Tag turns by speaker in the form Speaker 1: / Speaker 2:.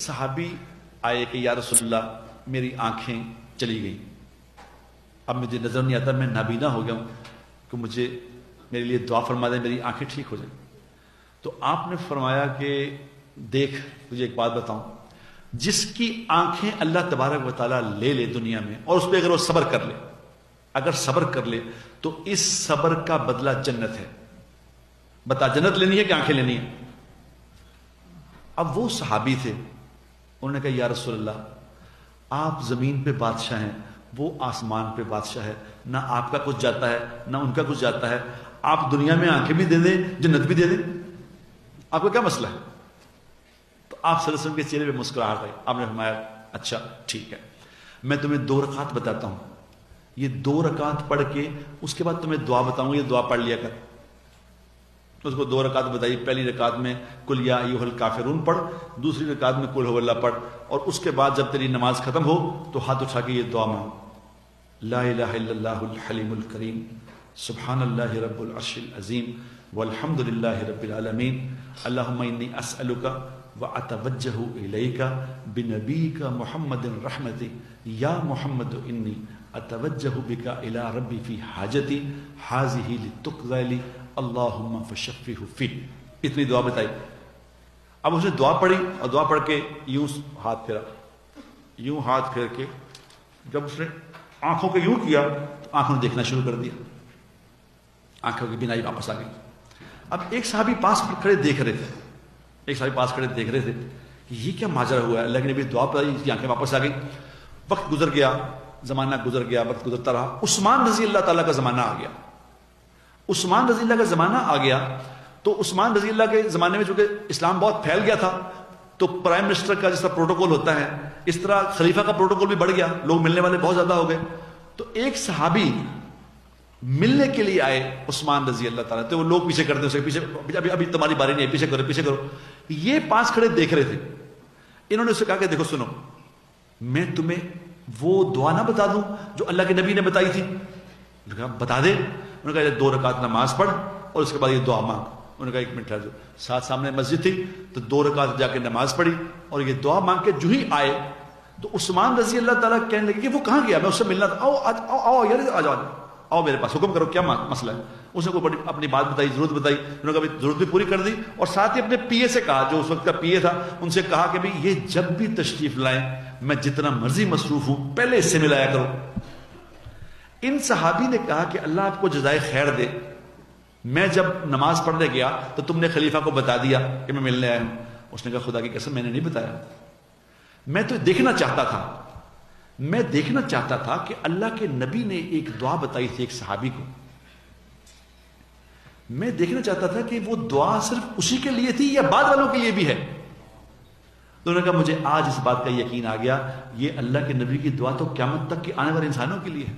Speaker 1: صحابی آئے کہ یا رسول اللہ میری آنکھیں چلی گئیں، اب مجھے نظر نہیں آتا، میں نابینا ہو گیا ہوں، کہ مجھے میرے لیے دعا فرما دیں میری آنکھیں ٹھیک ہو جائیں۔ تو آپ نے فرمایا کہ دیکھ تجھے ایک بات بتاؤں، جس کی آنکھیں اللہ تبارک و تعالیٰ لے لے دنیا میں، اور اس پہ اگر وہ صبر کر لے، اگر صبر کر لے تو اس صبر کا بدلہ جنت ہے۔ بتا جنت لینی ہے کہ آنکھیں لینی ہے؟ اب وہ صحابی تھے، انہوں نے کہا یا رسول اللہ آپ زمین پہ بادشاہ ہیں، وہ آسمان پہ بادشاہ ہے، نہ آپ کا کچھ جاتا ہے نہ ان کا کچھ جاتا ہے، آپ دنیا میں آنکھیں بھی دے دیں جنت بھی دے دیں، آپ کا کیا مسئلہ ہے؟ تو آپ صلی اللہ علیہ وسلم کے چہرے پہ مسکراہٹ آئی، آپ نے فرمایا اچھا ٹھیک ہے، میں تمہیں 2 رکعت بتاتا ہوں، یہ 2 رکعت پڑھ کے اس کے بعد تمہیں دعا بتاؤں، یہ دعا پڑھ لیا کر۔ اس کو 2 رکعت بتائی، پہلی رکعت میں قل یا ایھا الکافرون پڑھ، دوسری رکعت میں قل ھو اللہ پڑھ، اور اس کے بعد جب تیری نماز ختم ہو تو ہاتھ اٹھا کے یہ دعا مانگ، لا الہ الا اللہ الحلیم الکریم سبحان اللہ رب العرش العظیم والحمد للہ رب العالمین اللہم انی اسألک واتوجہ الیک بنبیک محمد الرحمت یا محمد انی اتوجہ بک الی ربی فی حاجتی حاذہ لتقضی لی اللہم فشفہ فی۔ اتنی دعا بتائی۔ اب اس نے دعا پڑھی اور دعا پڑھ کے یوں ہاتھ پھیرا، یوں ہاتھ پھیر کے جب اس نے آنکھوں کو یوں کیا تو آنکھوں نے دیکھنا شروع کر دیا، آنکھوں کی بینائی واپس آ گئی۔ اب ایک صحابی پاس کھڑے دیکھ رہے تھے، کہ یہ کیا ماجرا ہوا ہے، اللہ کے نبی دعا پڑھی، اس کی آنکھیں واپس آ گئی۔ وقت گزر گیا، زمانہ گزر گیا، وقت گزرتا رہا، عثمان رضی اللہ تعالیٰ کا زمانہ آ گیا۔ عثمان رضی اللہ کا زمانہ آ گیا تو عثمان رضی اللہ کے زمانے میں چونکہ اسلام بہت پھیل گیا تھا تو پرائم منسٹر کا جس طرح پروٹوکول ہوتا ہے اس طرح خلیفہ کا پروٹوکول بھی بڑھ گیا، لوگ ملنے والے بہت زیادہ ہو گئے۔ تو ایک صحابی ملنے کے لیے آئے عثمان رضی اللہ تعالیٰ، تو وہ لوگ پیچھے کرتے اسے، پیچھے ابھی تمہاری باری نہیں ہے، پیچھے کرو پیچھے کرو۔ یہ پاس کھڑے دیکھ رہے تھے، انہوں نے اسے کہا کہ دیکھو سنو، میں تمہیں وہ دعا نہ بتا دوں جو اللہ کے نبی نے بتائی تھی؟ انہوں نے کہا بتا دے۔ انہوں نے کہا 2 رکعت نماز پڑھ اور اس کے بعد یہ دعا مانگ۔ انہوں نے کہا 1 منٹ ٹھہر جاؤ۔ ساتھ سامنے مسجد تھی تو 2 رکعت جا کے نماز پڑھی اور یہ دعا مانگ کے جو ہی آئے تو عثمان رضی اللہ تعالیٰ کہنے لگے کہ وہ کہاں گیا، میں اس سے ملنا تھا، آؤ یار آ جاؤ، آؤ میرے پاس، حکم کرو کیا مسئلہ ہے۔ اس نے کوئی اپنی بات بتائی، ضرورت بتائی، انہوں نے کہا ضرورت بھی پوری کر دی، اور ساتھ ہی اپنے پی اے سے کہا، جو اس وقت کا پی اے تھا، ان سے کہا کہ یہ جب بھی تشریف لائیں میں جتنا مرضی مصروف ہوں پہلے اس سے ملایا کرو۔ ان صحابی نے کہا کہ اللہ آپ کو جزائے خیر دے، میں جب نماز پڑھنے گیا تو تم نے خلیفہ کو بتا دیا کہ میں ملنے آیا ہوں۔ اس نے کہا خدا کی قسم میں نے نہیں بتایا، میں تو دیکھنا چاہتا تھا، میں دیکھنا چاہتا تھا کہ اللہ کے نبی نے ایک دعا بتائی تھی ایک صحابی کو، میں دیکھنا چاہتا تھا کہ وہ دعا صرف اسی کے لیے تھی یا بعد والوں کے لیے بھی ہے۔ تو انہوں نے کہا مجھے آج اس بات کا یقین آ گیا، یہ اللہ کے نبی کی دعا تو قیامت تک کی آنے والے انسانوں کے لیے ہے۔